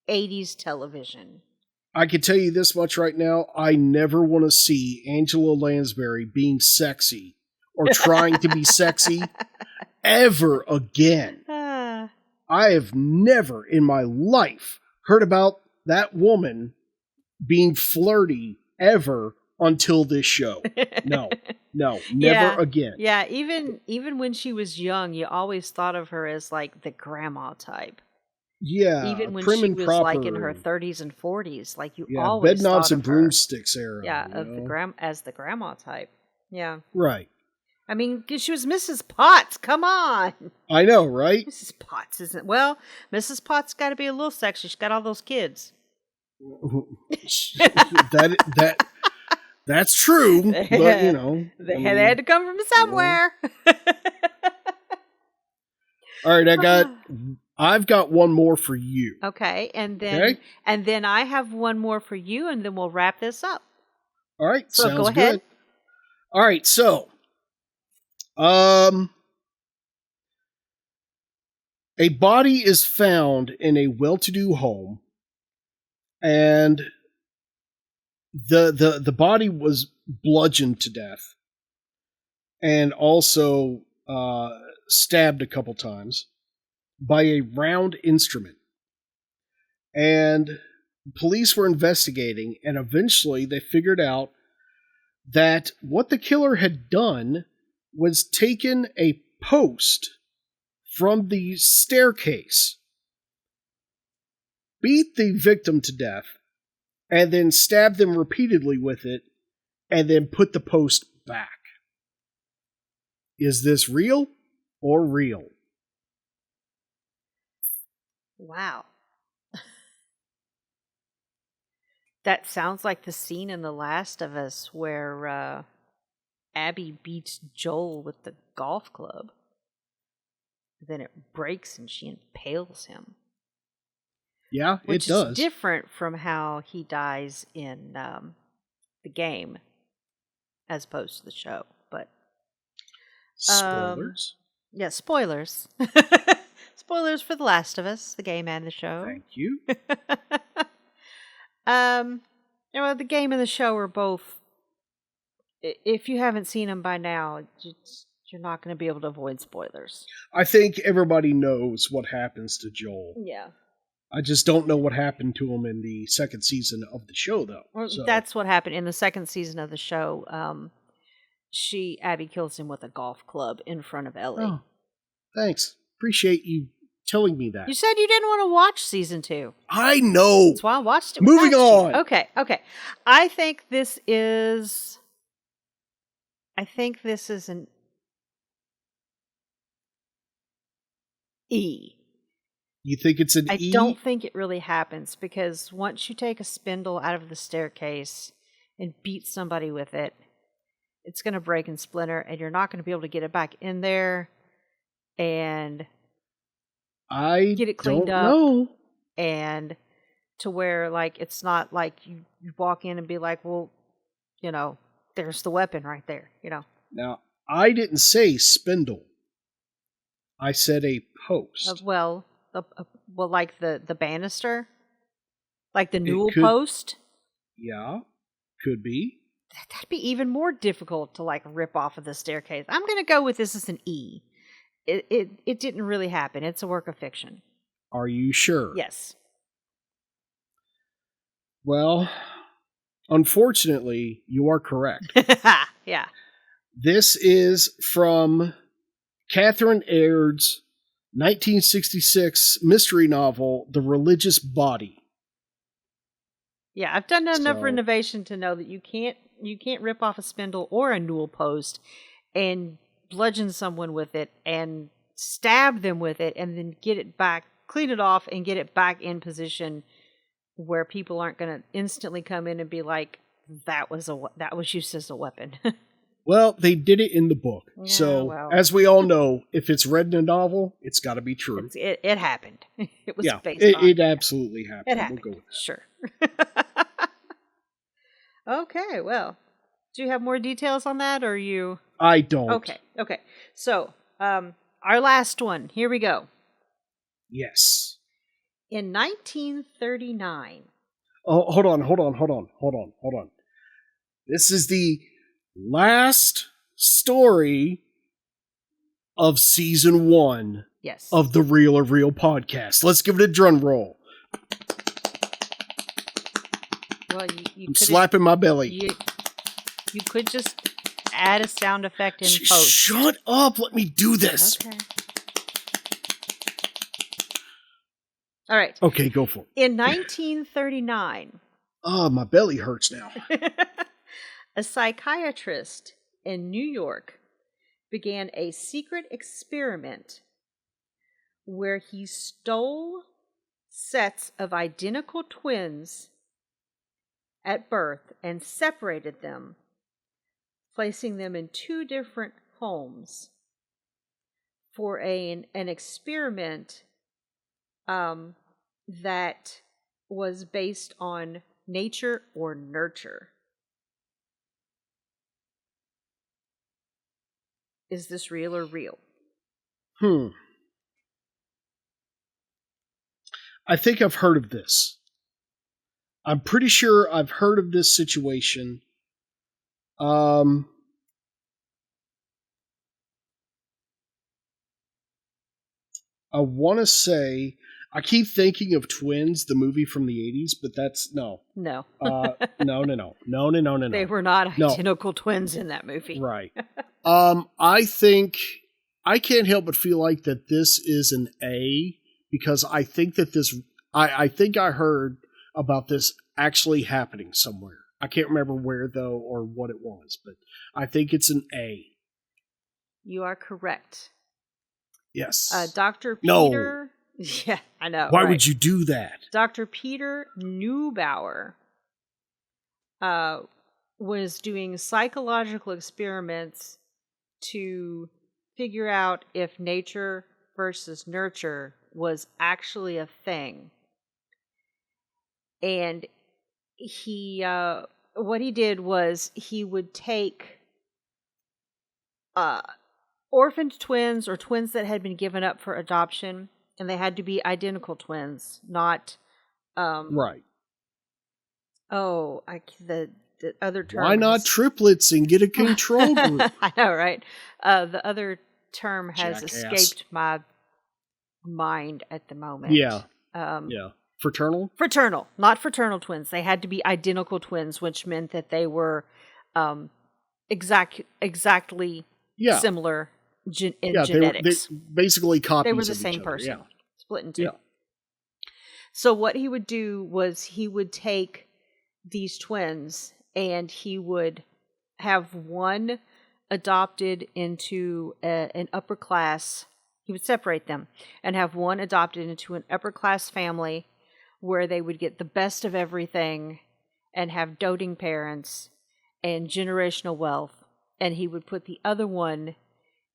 80s television. I can tell you this much right now. I never want to see Angela Lansbury being sexy or trying to be sexy ever again. I have never in my life heard about that woman being flirty ever until this show. No, never again. Yeah, even when she was young, you always thought of her as like the grandma type. Yeah, even when prim she and was proper. like in her 30s and 40s, like you always bed knobs thought and of her. broomsticks era. Yeah, of the as the grandma type. Yeah, right. I mean, she was Mrs. Potts. Come on. I know, right? Mrs. Potts isn't Mrs. Potts got to be a little sexy. She's got all those kids. That's true, but they had to come from somewhere. All right, I've got one more for you. Okay, and then I have one more for you, and then we'll wrap this up. All right, so sounds go ahead. Good. All right, so a body is found in a well-to-do home, and the body was bludgeoned to death, and also stabbed a couple times by a round instrument. And police were investigating, and eventually they figured out that what the killer had done was taken a post from the staircase, beat the victim to death, and then stabbed them repeatedly with it, and then put the post back. Is this real or real? Wow. That sounds like the scene in The Last of Us where Abby beats Joel with the golf club. Then it breaks and she impales him. Yeah, Which it does. Is different from how he dies in the game as opposed to the show. But spoilers? Yeah, spoilers. Spoilers for The Last of Us, the game and the show. Thank you. The game and the show are both. If you haven't seen them by now, you're not going to be able to avoid spoilers. I think everybody knows what happens to Joel. Yeah. I just don't know what happened to him in the second season of the show, though. Well, that's what happened in the second season of the show. Abby kills him with a golf club in front of Ellie. Oh, thanks. Appreciate you telling me that. You said you didn't want to watch season 2. I know. That's why I watched it. Moving on. You. Okay. I think this is an E. You think it's an E? I don't think it really happens, because once you take a spindle out of the staircase and beat somebody with it, it's going to break and splinter, and you're not going to be able to get it back in there and get it cleaned up. Know. And to where, like, it's not like you walk in and be like, well, you know, there's the weapon right there, you know. Now, I didn't say spindle. I said a post. Well, like the banister? Like the newel post? Yeah, could be. That'd be even more difficult to, like, rip off of the staircase. I'm going to go with this as an E. It didn't really happen. It's a work of fiction. Are you sure? Yes. Well, unfortunately, you are correct. Yeah. This is from Catherine Aird's 1966 mystery novel, The Religious Body. Yeah, I've done enough renovation to know that you can't rip off a spindle or a newel post and bludgeon someone with it and stab them with it and then get it back, clean it off, and get it back in position where people aren't going to instantly come in and be like, that was used as a weapon. Well, they did it in the book. Yeah, so, well. as we all know, if it's read in a novel, it's got to be true. It happened. It was based on it absolutely happened. It happened. We'll go with that. Sure. Okay, well, do you have more details on that, or are you... I don't. Okay. So, our last one. Here we go. Yes. In 1939... Oh, hold on. This is the last story of season 1 of the Real or Real podcast. Let's give it a drum roll. Well, I'm slapping my belly. You could just add a sound effect in post. Shut up. Let me do this. Okay. All right. Okay, go for it. In 1939... Oh, my belly hurts now. A psychiatrist in New York began a secret experiment where he stole sets of identical twins at birth and separated them, placing them in 2 different homes for an experiment that was based on nature or nurture. Is this real or real? I think I've heard of this. I'm pretty sure I've heard of this situation. I want to say, I keep thinking of Twins, the movie from the 80s, but that's no. No. No. They were not identical twins in that movie. Right. I think, I can't help but feel like that this is an A, because I think that this, I think I heard about this actually happening somewhere. I can't remember where, though, or what it was, but I think it's an A. You are correct. Yes. Dr. No. Peter... Yeah, I know. Why would you do that? Dr. Peter Neubauer was doing psychological experiments to figure out if nature versus nurture was actually a thing. And he, what he did was he would take orphaned twins or twins that had been given up for adoption, and they had to be identical twins, not right. Oh, the other term. Why not triplets and get a control group? I know, right? The other term has Jackass. escaped my mind at the moment. Yeah. Yeah. Fraternal? Fraternal, not fraternal twins. They had to be identical twins, which meant that they were exactly similar in genetics. They basically copies. They were the of same each other. person. Yeah. split in two. Yeah. So what he would do was he would take these twins and he would have one adopted into an upper class. He would separate them and have one adopted into an upper class family where they would get the best of everything and have doting parents and generational wealth. And he would put the other one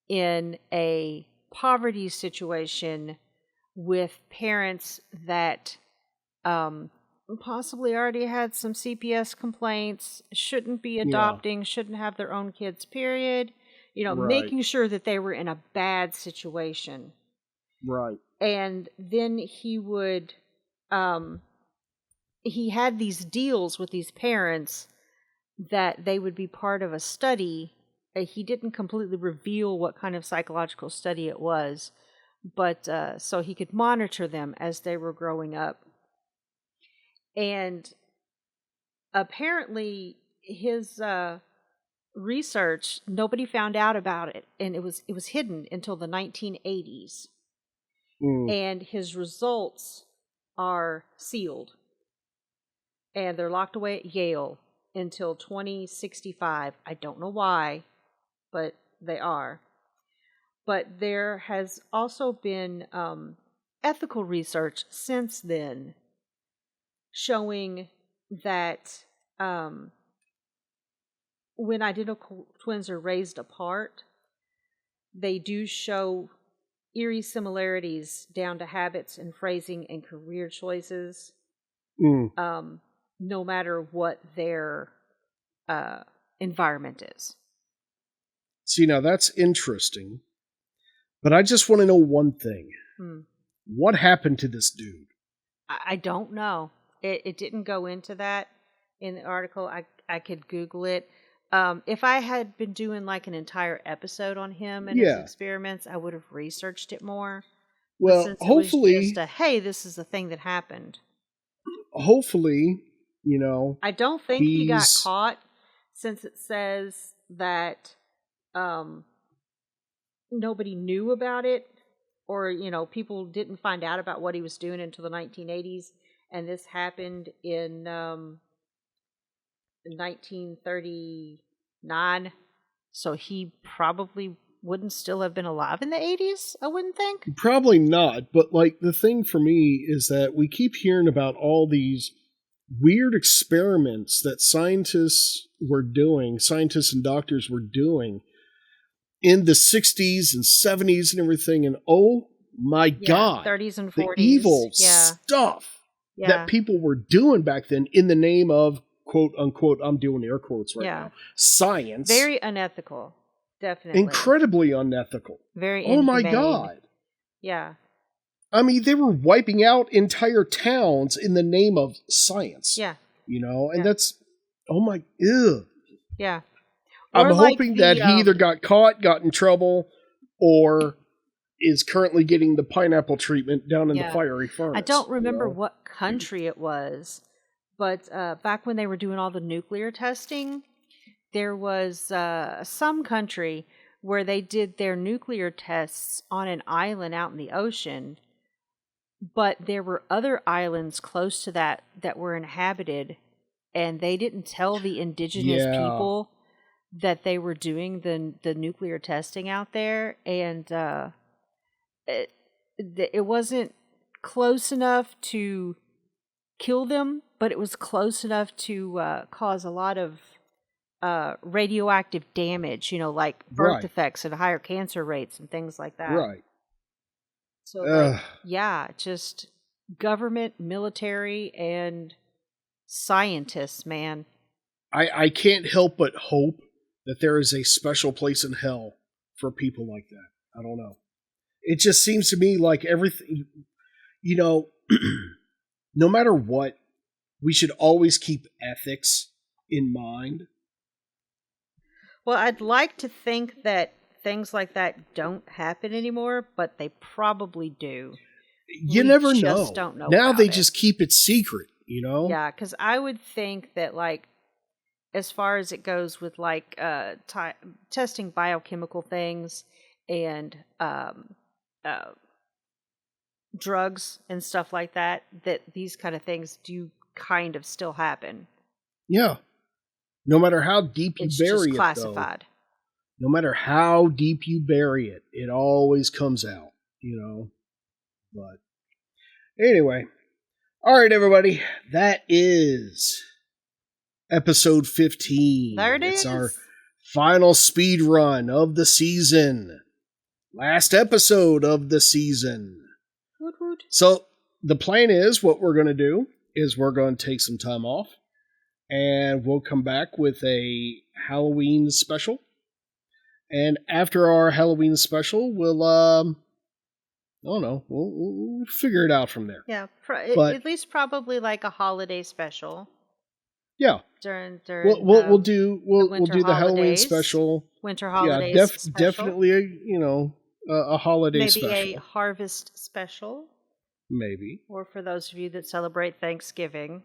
in a poverty situation with parents that possibly already had some CPS complaints, shouldn't be Yeah. adopting, shouldn't have their own kids, period. You know, Right. making sure that they were in a bad situation. Right. And then he would, he had these deals with these parents that they would be part of a study. He didn't completely reveal what kind of psychological study it was, but so he could monitor them as they were growing up. And apparently his research, nobody found out about it, and it was hidden until the 1980s. And his results are sealed, and they're locked away at Yale until 2065. I don't know why, but they are. But there has also been ethical research since then showing that when identical twins are raised apart, they do show eerie similarities down to habits and phrasing and career choices, no matter what their environment is. See, now that's interesting, but I just want to know one thing. What happened to this dude? I don't know. It didn't go into that in the article. I could Google it. If I had been doing like an entire episode on him and his experiments, I would have researched it more. Well, but since hopefully, it was just hey, this is the thing that happened. Hopefully, you know, I don't think he got caught, since it says that nobody knew about it, or people didn't find out about what he was doing until the 1980s, and this happened in 1939. So he probably wouldn't still have been alive in the 80s, I wouldn't think. Probably not, but like the thing for me is that we keep hearing about all these weird experiments that scientists and doctors were doing in the 60s and 70s and everything, and oh my God, 30s and 40s. The evil stuff that people were doing back then in the name of quote unquote, I'm doing air quotes right now, science. Very unethical, definitely. Incredibly unethical. Very inhumane. Oh my God. Yeah. I mean, they were wiping out entire towns in the name of science. Yeah. And that's, oh my, ew. Yeah. I'm hoping that he either got caught, got in trouble, or is currently getting the pineapple treatment down in the fiery furnace. I don't remember what country it was, but back when they were doing all the nuclear testing, there was some country where they did their nuclear tests on an island out in the ocean, but there were other islands close to that were inhabited, and they didn't tell the indigenous people that they were doing the nuclear testing out there, and it wasn't close enough to kill them, but it was close enough to cause a lot of radioactive damage, like birth defects and higher cancer rates and things like that. Right. So, just government, military, and scientists, man. I can't help but hope that there is a special place in hell for people like that. I don't know. It just seems to me like everything, no matter what, we should always keep ethics in mind. Well, I'd like to think that things like that don't happen anymore, but they probably do. You never know. Just don't know. Now they just keep it secret, Yeah, because I would think that, like, as far as it goes with like testing biochemical things and drugs and stuff like that, that these kind of things do kind of still happen. Yeah. No matter how deep you It's bury just it, classified. though, no matter how deep you bury it, it always comes out, But anyway, all right, everybody, that is episode 15. There it It's is. our final speed run of the season. Last episode of the season. Woot woot. So the plan is, what we're going to do is we're going to take some time off, and we'll come back with a Halloween special. And after our Halloween special, we'll, I don't know, we'll figure it out from there. Yeah, But- at least probably like a holiday special. Yeah. During We'll do winter the Halloween holidays. special. winter holidays special. Definitely a holiday Maybe special. a harvest special. Maybe. Or for those of you that celebrate Thanksgiving.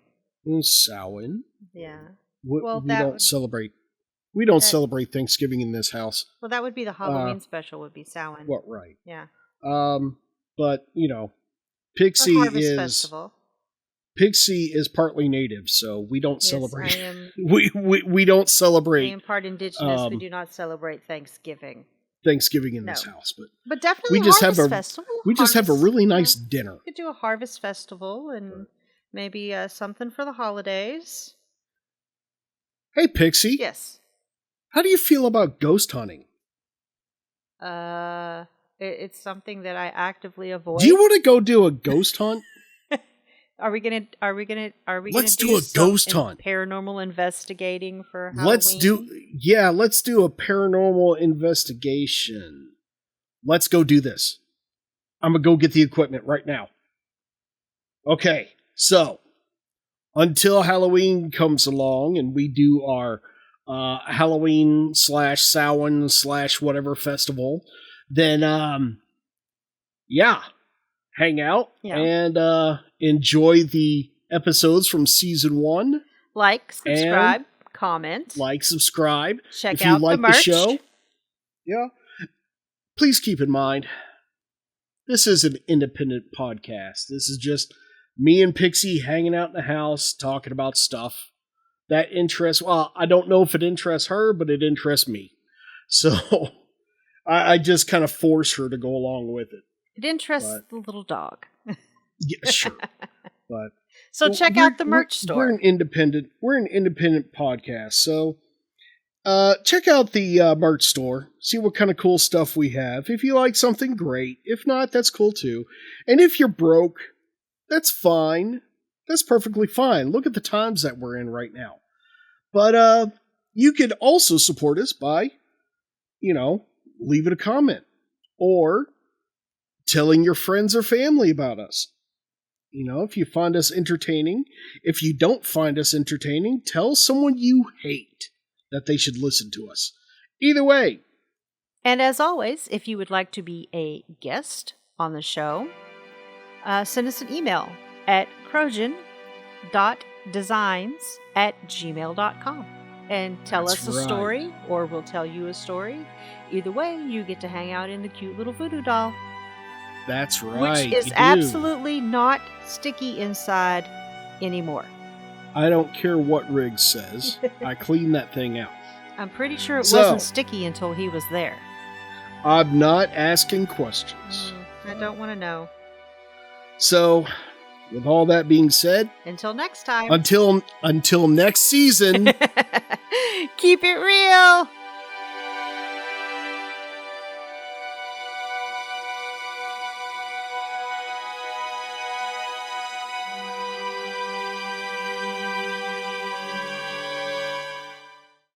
Samhain. Yeah. We that don't would- celebrate. We don't celebrate Thanksgiving in this house. Well, that would be the Halloween special. Would be Samhain. What right? Yeah. But A Pixie harvest festival. Pixie is partly native, so we don't Yes, celebrate. I am. We don't I celebrate am part indigenous. We do not celebrate Thanksgiving. Thanksgiving in this No. house, but But definitely we just have harvest a festival. we just have a Harvest- really nice yeah. dinner. We could do a harvest festival and maybe something for the holidays. Hey, Pixie, Yes. how do you feel about ghost hunting? It's something that I actively avoid. Do you want to go do a ghost hunt? Are we gonna Let's do do a some ghost hunt. paranormal investigating for Halloween? Let's do a paranormal investigation. Let's go do this. I'm gonna go get the equipment right now. Okay, so until Halloween comes along and we do our Halloween / Samhain / whatever festival, then hang out and enjoy the episodes from season 1. Like, subscribe, comment, Subscribe. check If out you like the merch. show, please keep in mind, this is an independent podcast. This is just me and Pixie hanging out in the house, talking about stuff that interests, well, I don't know if it interests her, but it interests me. So I just kind of force her to go along with it. It interests the little dog. Yeah, sure. But So check out the merch store. We're an independent podcast, so check out the merch store. See what kind of cool stuff we have. If you like something, great. If not, that's cool too. And if you're broke, that's fine. That's perfectly fine. Look at the times that we're in right now. But you could also support us by, leaving a comment or telling your friends or family about us. If you find us entertaining. If you don't find us entertaining, tell someone you hate that they should listen to us. Either way. And as always, if you would like to be a guest on the show, send us an email at crojan.designs@gmail.com and tell That's us a right. story, or we'll tell you a story. Either way, you get to hang out in the cute little voodoo doll. That's right. Which is you do. absolutely not sticky inside anymore. I don't care what Riggs says. I cleaned that thing out. I'm pretty sure it So- wasn't sticky until he was there. I'm not asking questions. I don't want to know. So, with all that being said, Until next time. until next season. Keep it real.